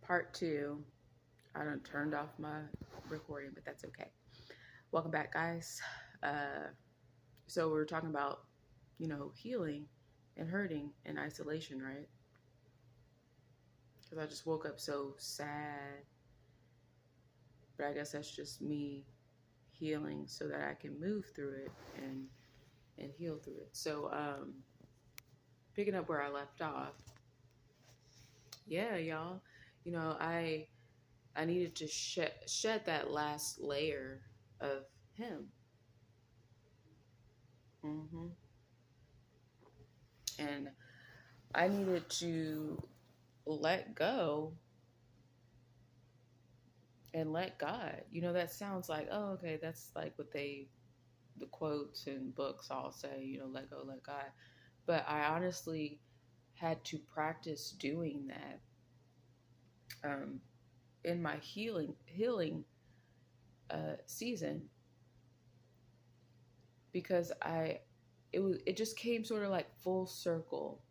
Part two. I done turned off my recording, but that's okay. Welcome back, guys. Uh, so we're talking about, healing and hurting and isolation, right? Because I just woke up so sad, but I guess that's just me healing so that I can move through it and heal through it. So, picking up where I left off, yeah, y'all. I needed to shed that last layer of him. hmm And I needed to let go and let God. That sounds like, oh, okay, that's like what the quotes and books all say, let go, let God. But I honestly had to practice doing that um, in my healing season because it just came sort of like full circle.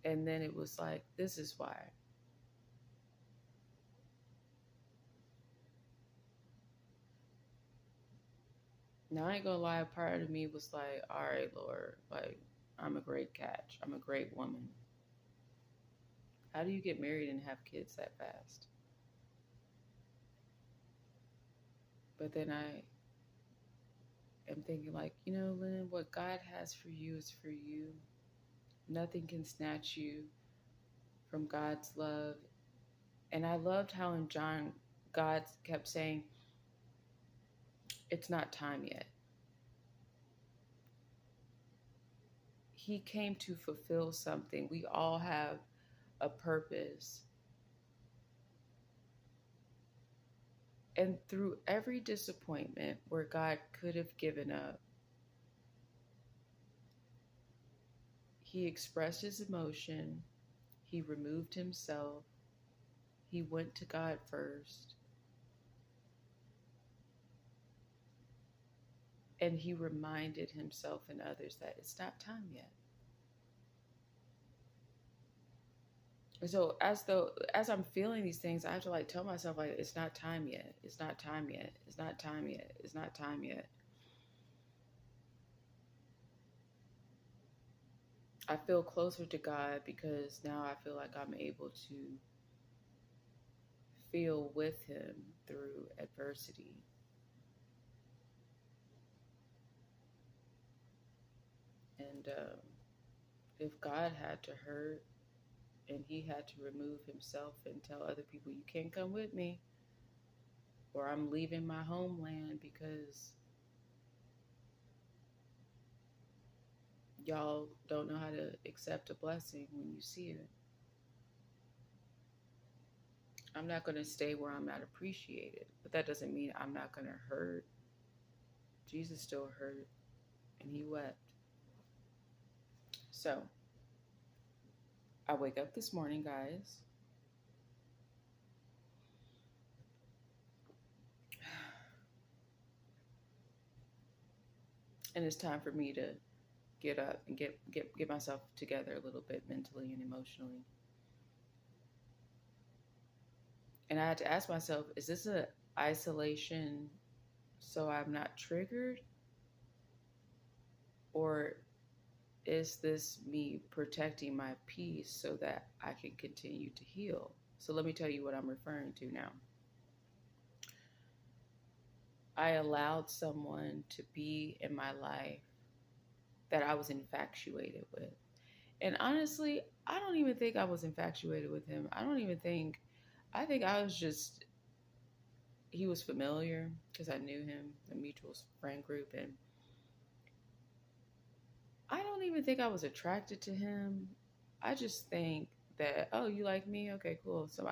And then it was like, this is why. Now, I ain't gonna lie, part of me was like, all right, Lord, like, I'm a great catch. I'm a great woman. How do you get married and have kids that fast? But then I am thinking, like, Lynn, what God has for you is for you. Nothing can snatch you from God's love. And I loved how in John, God kept saying, it's not time yet. He came to fulfill something. We all have a purpose. And through every disappointment where God could have given up, he expressed his emotion, he removed himself, he went to God first, and he reminded himself and others that it's not time yet. And so as I'm feeling these things, I have to like tell myself like it's not time yet. It's not time yet. It's not time yet. It's not time yet. I feel closer to God because now I feel like I'm able to feel with him through adversity. And if God had to hurt and he had to remove himself and tell other people, you can't come with me, or I'm leaving my homeland because y'all don't know how to accept a blessing when you see it. I'm not going to stay where I'm not appreciated, but that doesn't mean I'm not going to hurt. Jesus still hurt and he wept. So I wake up this morning, guys. And it's time for me to get up and get myself together a little bit mentally and emotionally. And I had to ask myself, is this an isolation so I'm not triggered? Or is this me protecting my peace so that I can continue to heal? So let me tell you what I'm referring to now. I allowed someone to be in my life that I was infatuated with. And honestly, I don't even think I was infatuated with him. I think I was just, he was familiar because I knew him, the mutual friend group. And I don't even think I was attracted to him. I just think that, oh, you like me? Okay, cool. So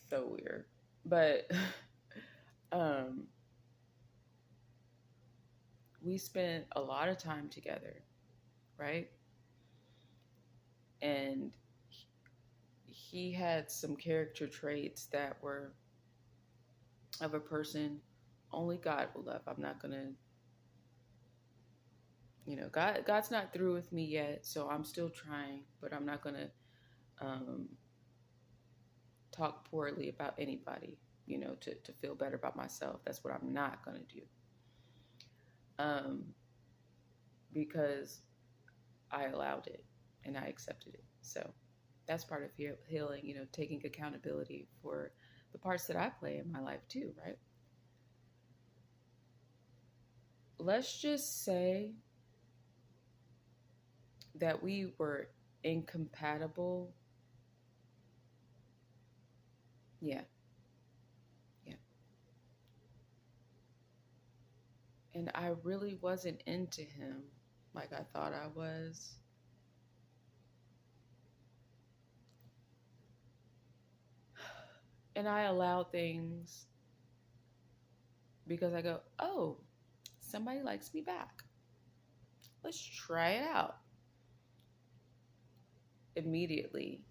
so weird. But um, we spent a lot of time together, right? And he had some character traits that were of a person only God will love. I'm not going to God's not through with me yet, so I'm still trying, but I'm not gonna um, talk poorly about anybody, to feel better about myself. That's what I'm not gonna do. Um, because I allowed it and I accepted it. So that's part of healing, taking accountability for the parts that I play in my life too, right? Let's just say that we were incompatible. Yeah, yeah. And I really wasn't into him like I thought I was. And I allowed things because I go, oh, somebody likes me back. Let's try it out. Immediately,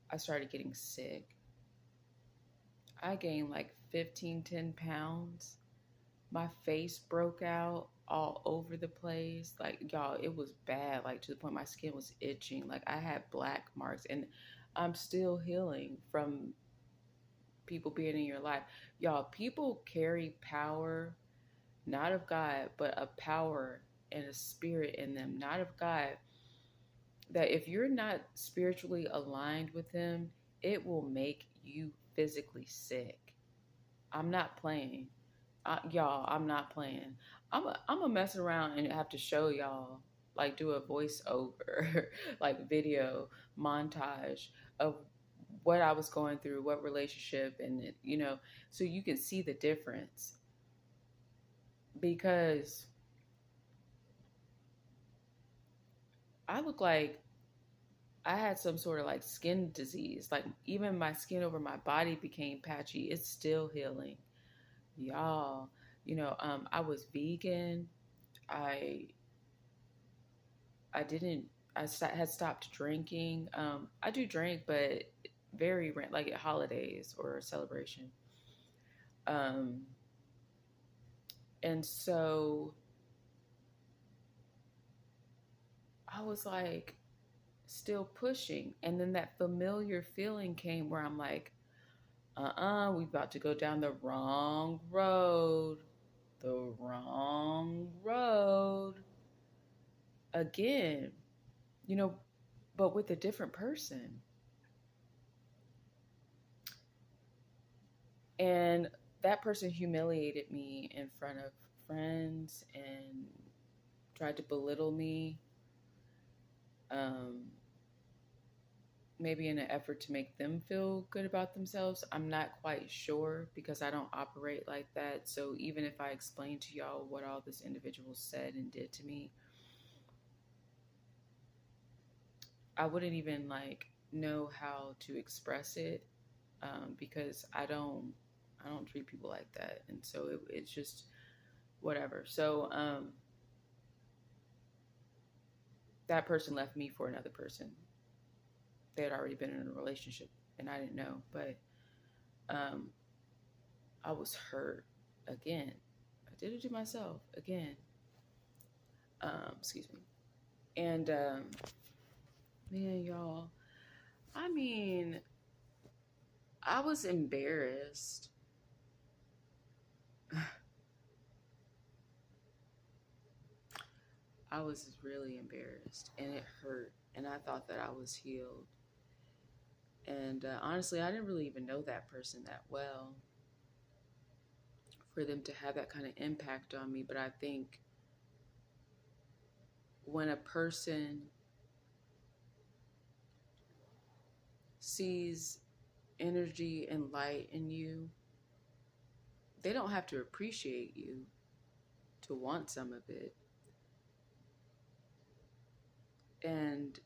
I started getting sick. I gained like 15, 10 pounds. My face broke out all over the place. Like, y'all, it was bad. Like, to the point my skin was itching. Like, I had black marks. And I'm still healing from people being in your life. Y'all, people carry power, not of God, but a power and a spirit in them, not of God, that if you're not spiritually aligned with them, it will make you physically sick. I'm not playing. Y'all, I'm not playing. I'm a mess around and have to show y'all, like do a voiceover, like video montage of what I was going through, what relationship, and so you can see the difference. Because I look like I had some sort of like skin disease. Like even my skin over my body became patchy. It's still healing, y'all. I was vegan. I I didn't. Had stopped drinking. I do drink, but very like at holidays or a celebration. Um, and so I was like still pushing, and then that familiar feeling came where I'm like, we about to go down the wrong road again, you know, but with a different person. And that person humiliated me in front of friends and tried to belittle me, um, maybe in an effort to make them feel good about themselves. I'm not quite sure because I don't operate like that. So even if I explain to y'all what all this individual said and did to me, I wouldn't even like know how to express it, because I don't treat people like that, and so it's just whatever. So that person left me for another person. They had already been in a relationship, and I didn't know, but um, I was hurt again. I did it to myself again. Excuse me. And man, y'all, I mean, I was embarrassed. I was really embarrassed, and it hurt. And I thought that I was healed. And honestly, I didn't really even know that person that well for them to have that kind of impact on me. But I think when a person sees energy and light in you, they don't have to appreciate you to want some of it. And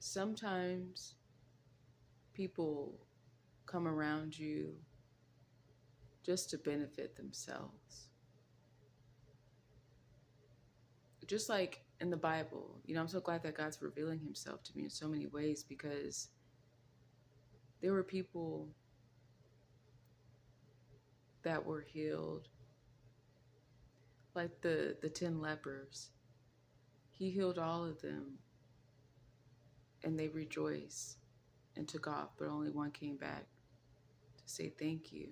sometimes people come around you just to benefit themselves. Just like in the Bible, I'm so glad that God's revealing himself to me in so many ways, because there were people that were healed, like the 10 lepers. He healed all of them, and they rejoiced and took off, but only one came back to say thank you.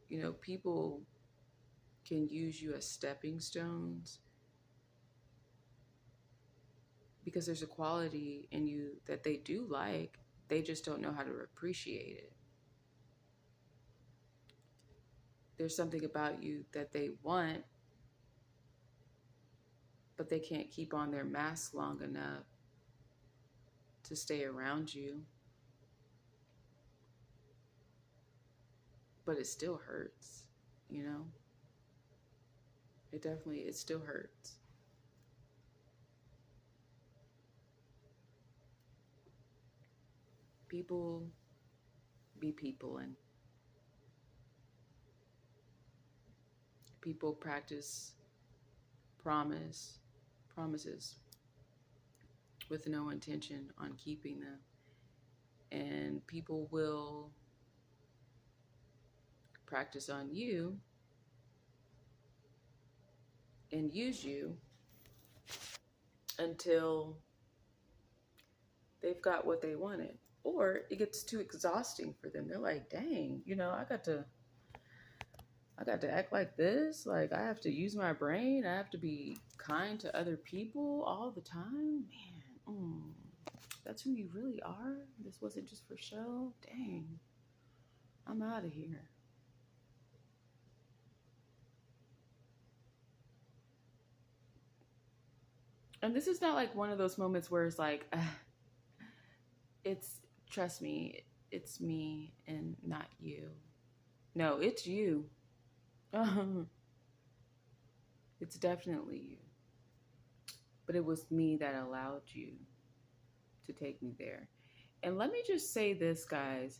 You know, people can use you as stepping stones because there's a quality in you that they do like. They just don't know how to appreciate it. There's something about you that they want, but they can't keep on their mask long enough to stay around you. But it still hurts, you know? It still hurts. People be people, and people practice promises with no intention on keeping them. And people will practice on you and use you until they've got what they wanted. Or it gets too exhausting for them. They're like, dang, I got to act like this. Like I have to use my brain. I have to be kind to other people all the time. Man, that's who you really are. This wasn't just for show. Dang, I'm out of here. And this is not like one of those moments where it's like, it's, trust me, it's me and not you. No, it's you. It's definitely you. But it was me that allowed you to take me there. And let me just say this, guys.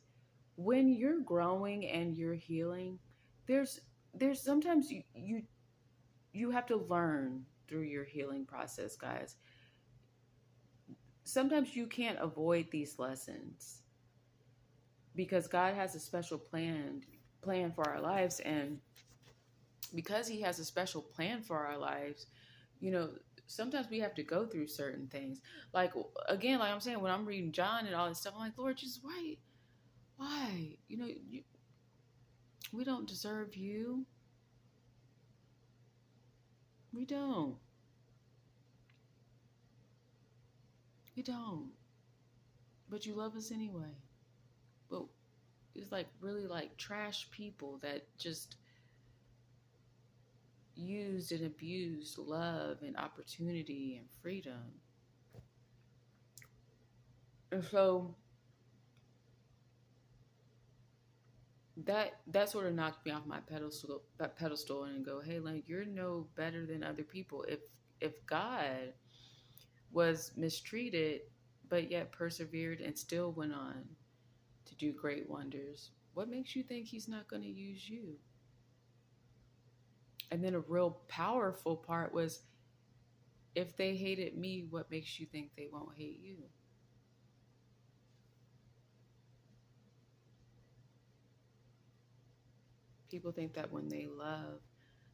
When you're growing and you're healing, there's there's sometimes you have to learn through your healing process, guys. Sometimes you can't avoid these lessons because God has a special plan for our lives, and because he has a special plan for our lives, you know, sometimes we have to go through certain things. Like again, like I'm saying, when I'm reading John and all this stuff, I'm like, Lord, just why? We don't deserve you. We don't. We don't. But you love us anyway. But it's like really like trash people that just used and abused love and opportunity and freedom. And so that sort of knocked me off my pedestal and go, hey, like you're no better than other people. If God was mistreated but yet persevered and still went on to do great wonders, what makes you think he's not going to use you? And then a real powerful part was, if they hated me, what makes you think they won't hate you? People think that when they love,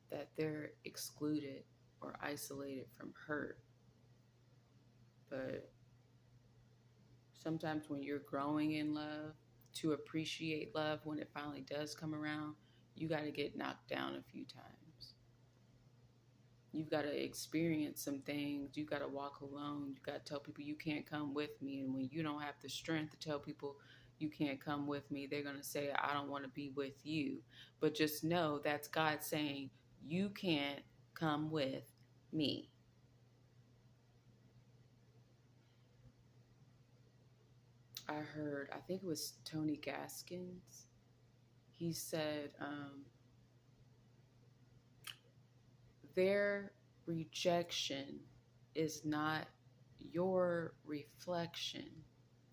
that they're excluded or isolated from hurt. But sometimes when you're growing in love, to appreciate love when it finally does come around, you got to get knocked down a few times. You've got to experience some things. You got to walk alone. You got to tell people you can't come with me. And when you don't have the strength to tell people you can't come with me, they're going to say, I don't want to be with you. But just know that's God saying, you can't come with me. I think it was Tony Gaskins. He said, their rejection is not your reflection,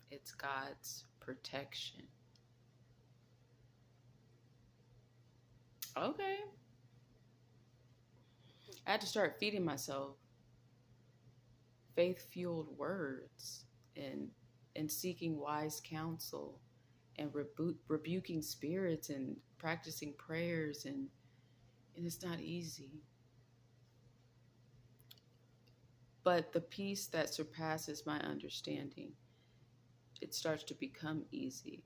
it's God's protection. Okay. I had to start feeding myself faith fueled words and seeking wise counsel and rebuking spirits and practicing prayers, and it's not easy. But the peace that surpasses my understanding, it starts to become easy.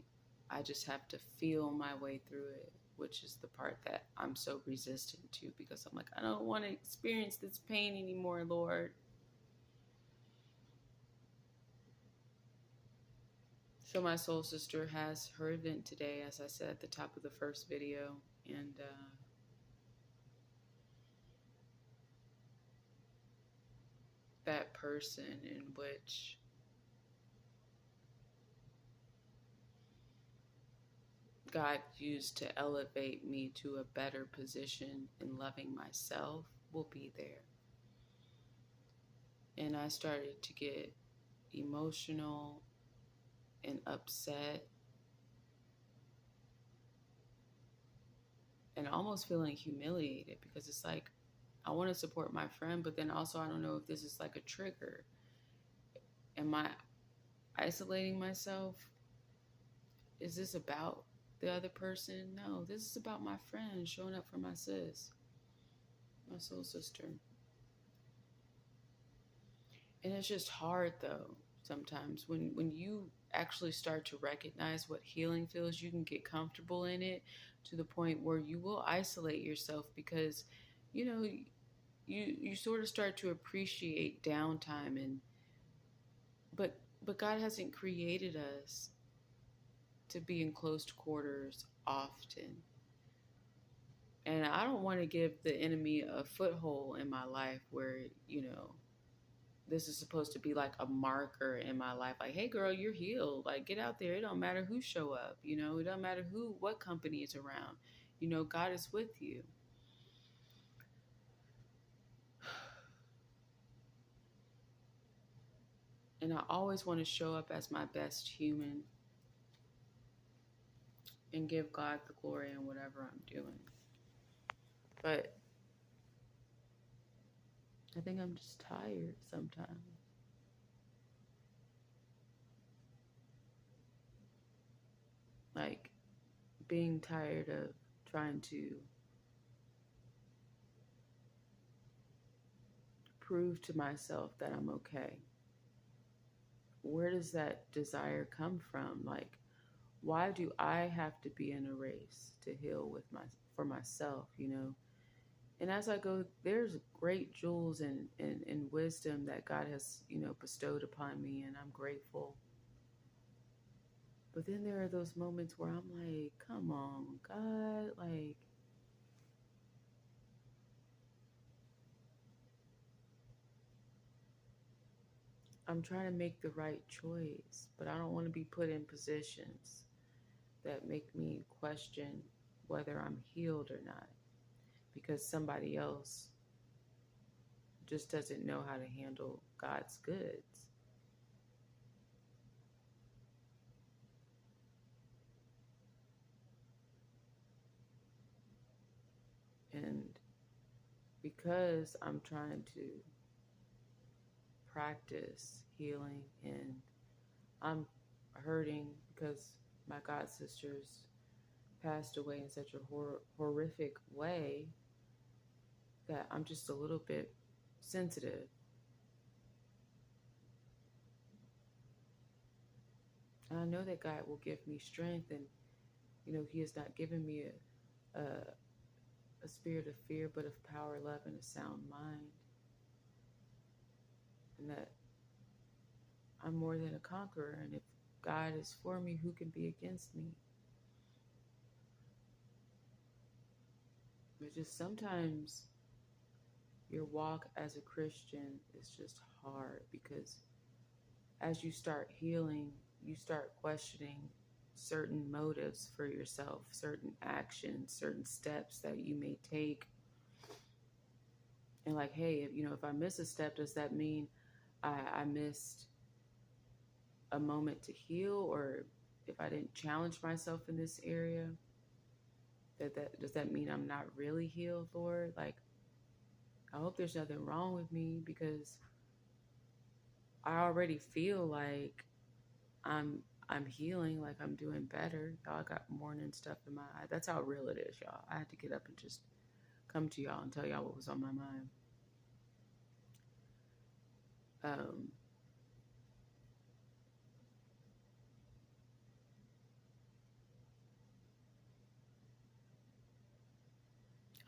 I just have to feel my way through it, which is the part that I'm so resistant to, because I'm like, I don't want to experience this pain anymore, Lord. So my soul sister has her event today, as I said at the top of the first video, and that person in which God used to elevate me to a better position in loving myself will be there. And I started to get emotional and upset and almost feeling humiliated, because it's like I want to support my friend, but then also I don't know if this is like a trigger. Am I isolating myself? Is this about the other person? No, this is about my friend showing up for my sis, my soul sister. And it's just hard though, sometimes when you actually start to recognize what healing feels, you can get comfortable in it to the point where you will isolate yourself, because you know you sort of start to appreciate downtime. And but God hasn't created us to be in close quarters often. And I don't want to give the enemy a foothold in my life where, this is supposed to be like a marker in my life. Like, hey girl, you're healed. Like, get out there. It don't matter who show up. It don't matter what company is around. God is with you. And I always want to show up as my best human and give God the glory in whatever I'm doing. But I think I'm just tired sometimes. Like, being tired of trying to prove to myself that I'm okay. Where does that desire come from? Like, why do I have to be in a race to heal for myself? And as I go, there's great jewels and wisdom that God has, bestowed upon me, and I'm grateful. But then there are those moments where I'm like, come on, God, like, I'm trying to make the right choice, but I don't want to be put in positions that make me question whether I'm healed or not, because somebody else just doesn't know how to handle God's goods. And because I'm trying to practice healing, and I'm hurting because my god sisters passed away in such a horrific way, that I'm just a little bit sensitive. And I know that God will give me strength, and He has not given me a spirit of fear, but of power, love, and a sound mind, and that I'm more than a conqueror. And if God is for me, who can be against me? But just sometimes your walk as a Christian is just hard, because as you start healing, you start questioning certain motives for yourself, certain actions, certain steps that you may take. And like, hey, if I miss a step, does that mean I missed a moment to heal? Or if I didn't challenge myself in this area, that does that mean I'm not really healed, Lord? Like, I hope there's nothing wrong with me, because I already feel like I'm I'm healing, like I'm doing better. Y'all, I got morning stuff in my eye. That's how real it is, y'all. I had to get up and just come to y'all and tell y'all what was on my mind. Um,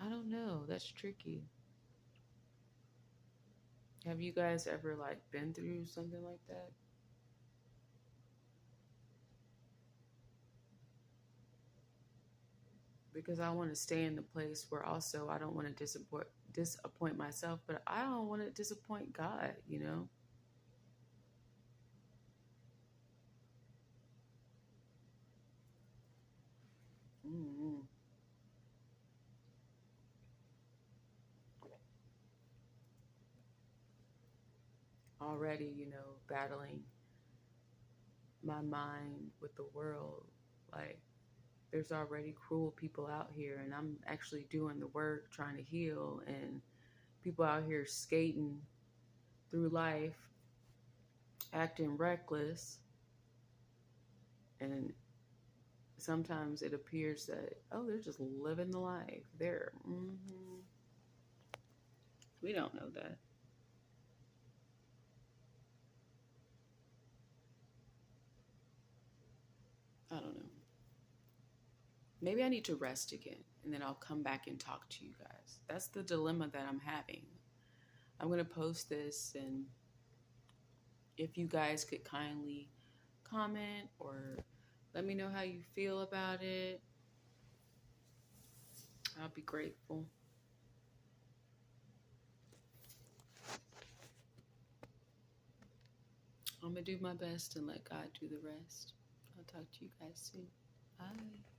I don't know. That's tricky. Have you guys ever like been through something like that? Because I want to stay in the place where also I don't want to disappoint myself, but I don't want to disappoint God, you know? Mm-hmm. Already, battling my mind with the world. Like, there's already cruel people out here, and I'm actually doing the work trying to heal, and people out here skating through life, acting reckless, and sometimes it appears that, oh, they're just living the life. We don't know that. I don't know. Maybe I need to rest again, and then I'll come back and talk to you guys. That's the dilemma that I'm having. I'm going to post this, and if you guys could kindly comment or let me know how you feel about it, I'll be grateful. I'm going to do my best and let God do the rest. I'll talk to you guys soon. Bye.